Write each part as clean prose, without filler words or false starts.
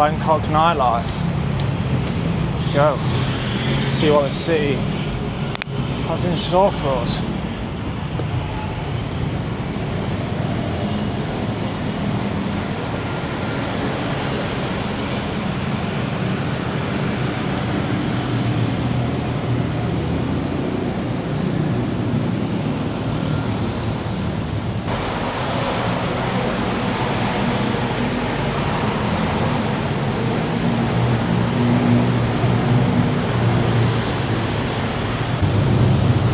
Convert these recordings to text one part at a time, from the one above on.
Bangkok nightlife. Let's go. See what the city has in store for us.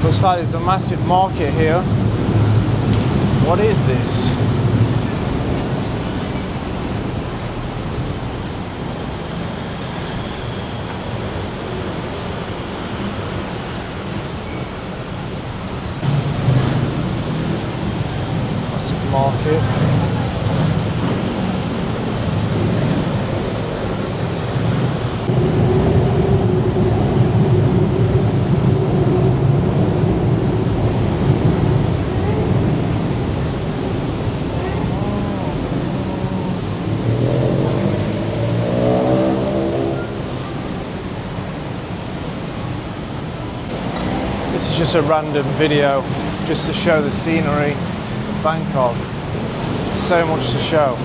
Looks like there's a massive market here. What is this? Massive market. This is just a random video just to show the scenery of Bangkok. There's so much to show.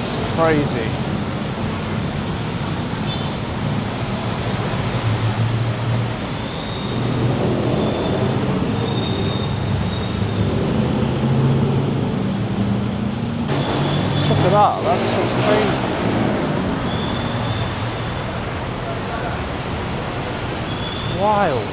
It's crazy. Look at that, that just looks crazy. It's wild.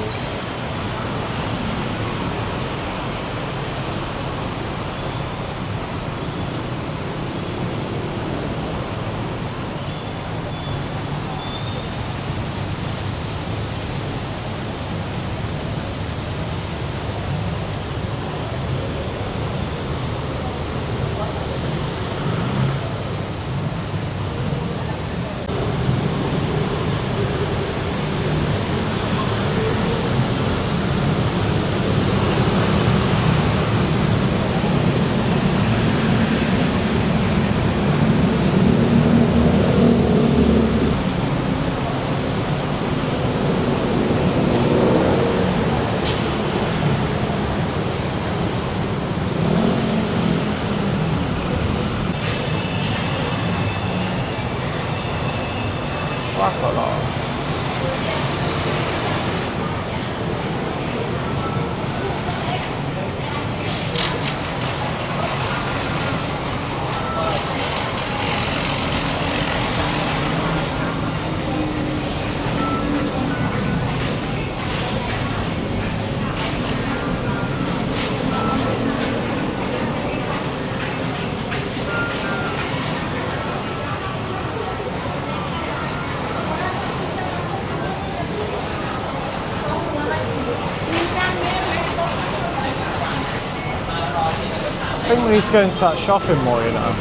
I think we need to go into that shopping mall, you know.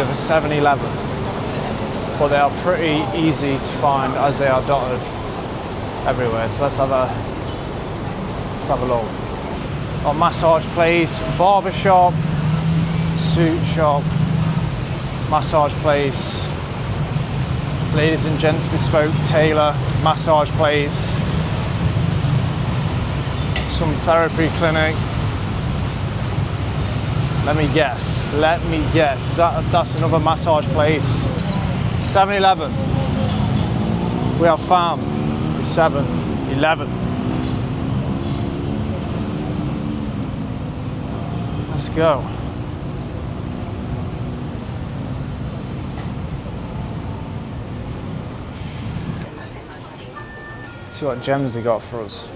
of a 7-Eleven, but they are pretty easy to find as they are dotted everywhere. So let's have a look. Got massage place, barber shop, suit shop, massage place, ladies and gents bespoke tailor, massage place, some therapy clinic. Let me guess, that's another massage place. 7-Eleven. We have found the 7-Eleven. Let's go. See what gems they got for us.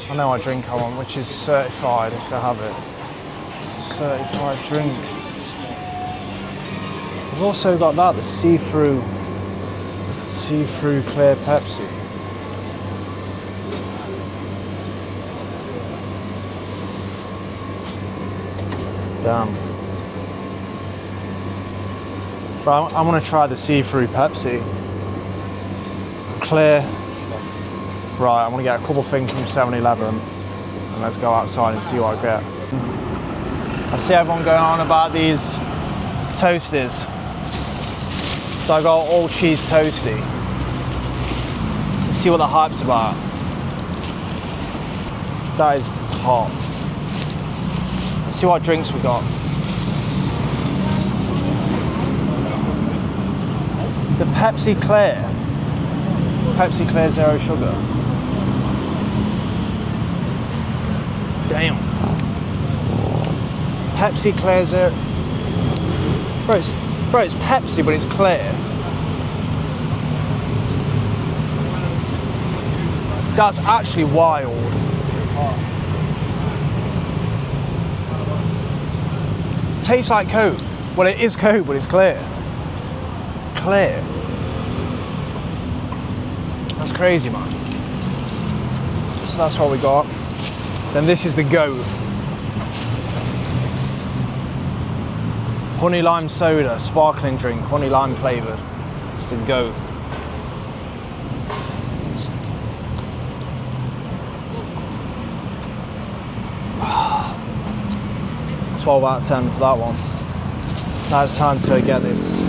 I know what drink I want, which is certified if they have it. It's a certified drink. We've also got that, the see-through clear Pepsi. Damn. But I'm gonna try the see-through Pepsi. Clear. Right, I'm gonna get a couple things from 7-Eleven and let's go outside and see what I get. I see everyone going on about these toasties. So I got all cheese toasty. So see what the hype's about. That is hot. Let's see what drinks we got. The Pepsi Clear. Pepsi Clear Zero Sugar. Damn. Pepsi Clear Zero. Bro, it's Pepsi, but it's clear. That's actually wild. Tastes like Coke. Well, it is Coke, but it's clear. Clear. That's crazy, man. So that's what we got. Then this is the GOAT. Honey lime soda, sparkling drink, honey lime flavoured. It's the GOAT. Ah. 12 out of 10 for that one. Now it's time to get this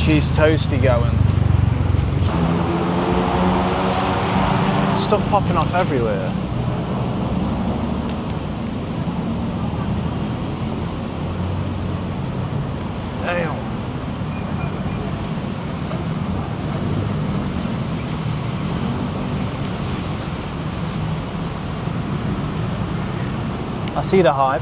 cheese toasty going. Stuff popping up everywhere. Damn. I see the hype.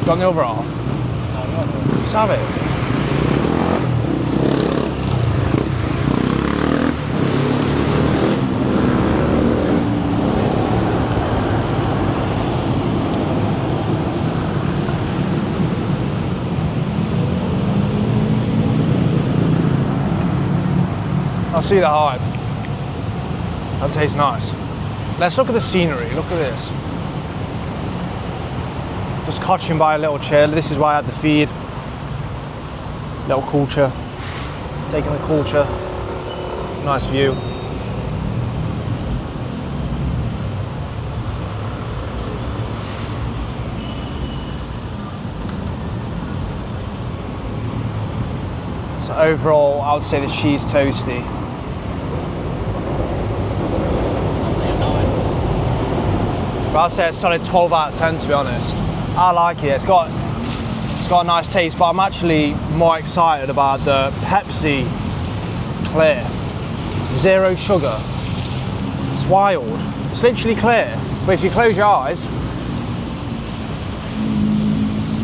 Got the other half? No, not. Just have it. I see the hype. That tastes nice. Let's look at the scenery. Look at this. Just cotching by a little chair. This is why I had the feed. Little culture. Taking the culture. Nice view. So overall, I would say the cheese toasty. But I'd say a solid 12 out of 10 to be honest. I like it. It's got a nice taste, but I'm actually more excited about the Pepsi Clear. Zero sugar. It's wild. It's literally clear, but if you close your eyes,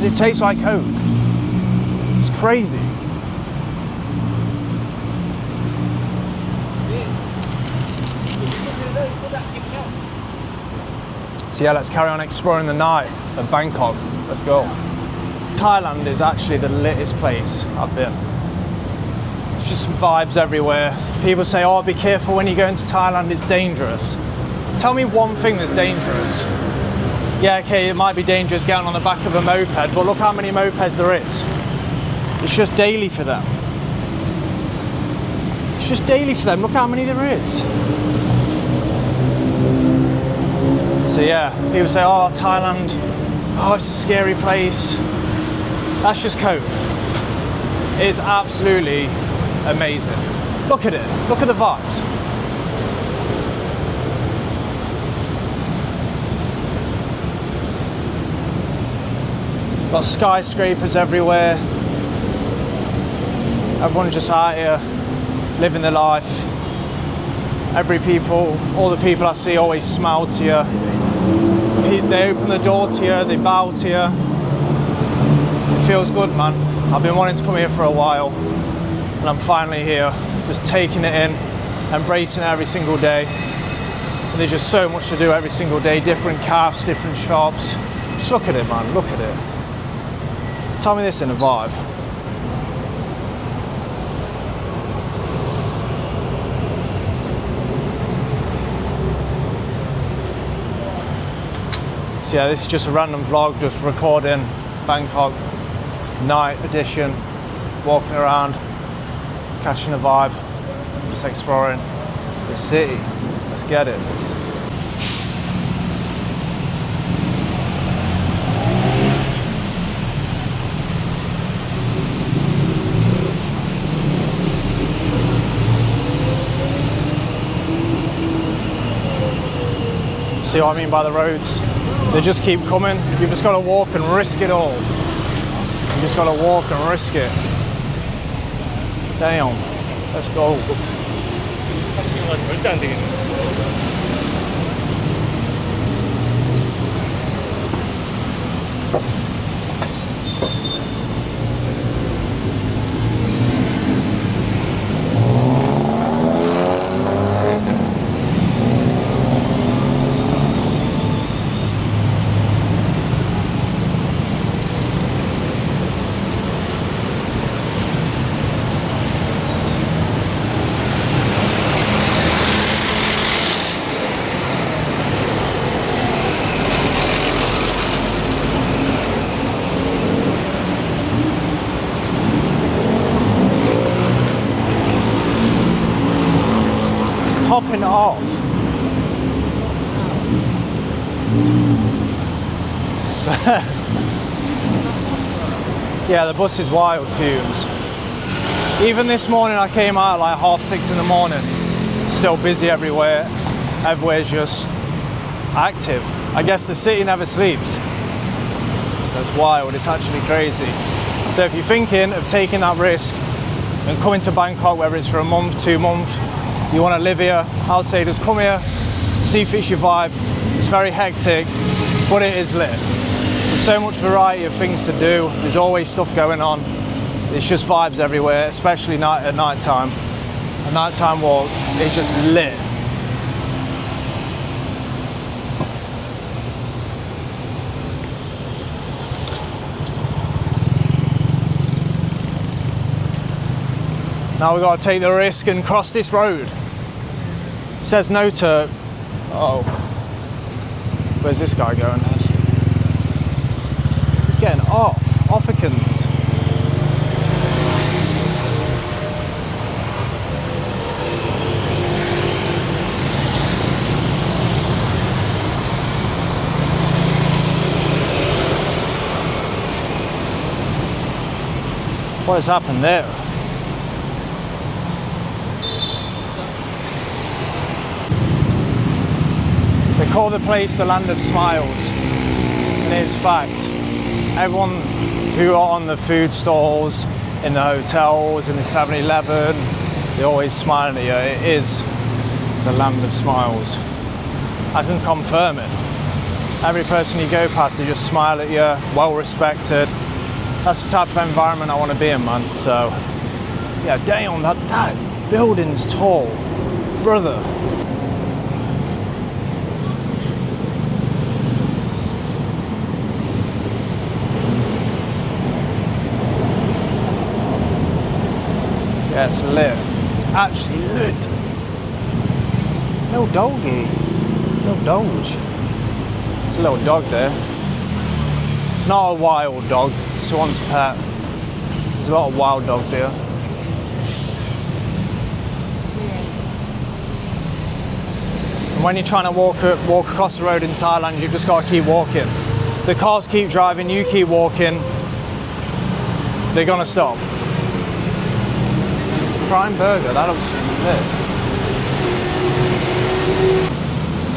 it tastes like Coke. It's crazy. So yeah, let's carry on exploring the night of Bangkok. Let's go. Thailand is actually the littest place I've been. It's just vibes everywhere. People say, oh, be careful when you go into Thailand, it's dangerous. Tell me one thing that's dangerous. Yeah, okay, it might be dangerous getting on the back of a moped, but look how many mopeds there is. It's just daily for them. It's just daily for them. Look how many there is. So yeah, people say, oh, Thailand, oh, it's a scary place. That's just cope. It is absolutely amazing. Look at it. Look at the vibes. Got skyscrapers everywhere. Everyone's just out here living their life. All the people I see always smile to you. They open the door to you, they bow to you. It feels good, man. I've been wanting to come here for a while, and I'm finally here, just taking it in, embracing it every single day. And there's just so much to do every single day, different cafes, different shops. Just look at it, man, look at it. Tell me this in a vibe. So yeah, this is just a random vlog, just recording Bangkok night edition, walking around, catching a vibe, just exploring the city. Let's get it. See what I mean by the roads? They just keep coming. You've just got to walk and risk it all. You just got to walk and risk it. Damn. Let's go. Popping off. Yeah, the bus is wild fumes. Even this morning I came out at like 6:30 in the morning. Still busy everywhere. Everywhere's just active. I guess the city never sleeps. So it's wild, it's actually crazy. So if you're thinking of taking that risk and coming to Bangkok, whether it's for a month, 2 months, you want to live here, I would say just come here, see if it's your vibe. It's very hectic, but it is lit. There's so much variety of things to do. There's always stuff going on. It's just vibes everywhere, especially at night time. A nighttime walk is just lit. Now we've got to take the risk and cross this road. It says no to... Oh. Where's this guy going? He's getting off. Africans. What has happened there? They call the place the land of smiles, and it is fact. Everyone who are on the food stalls, in the hotels, in the 7-Eleven, they're always smiling at you. It is the land of smiles. I can confirm it. Every person you go past, they just smile at you, well respected. That's the type of environment I want to be in, man. So, yeah, damn, that building's tall, brother. Yeah, it's lit. It's actually lit. Little doggy. Little doge. It's a little dog there. Not a wild dog, someone's pet. There's a lot of wild dogs here. And when you're trying to walk across the road in Thailand, you've just got to keep walking. The cars keep driving, you keep walking. They're gonna stop. Prime burger, that looks lit.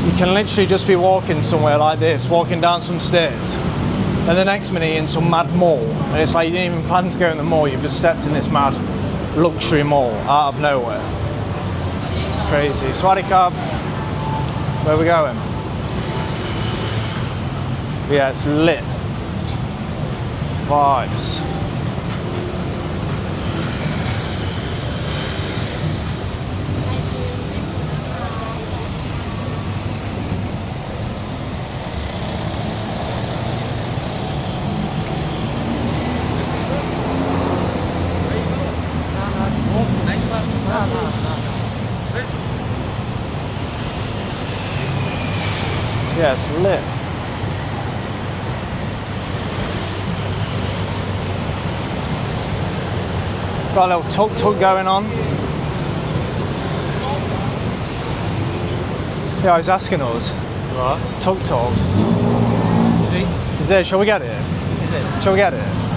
You can literally just be walking somewhere like this, walking down some stairs, and the next minute you're in some mad mall, and it's like you didn't even plan to go in the mall, you've just stepped in this mad luxury mall out of nowhere. It's crazy. Swadikap, where are we going? Yeah, it's lit. Vibes. Yeah, it's lit. Got a little tuk-tuk going on. Yeah, he's asking us. What? Tuk-tuk. Is he? Is it? Shall we get it? Is it? Shall we get it?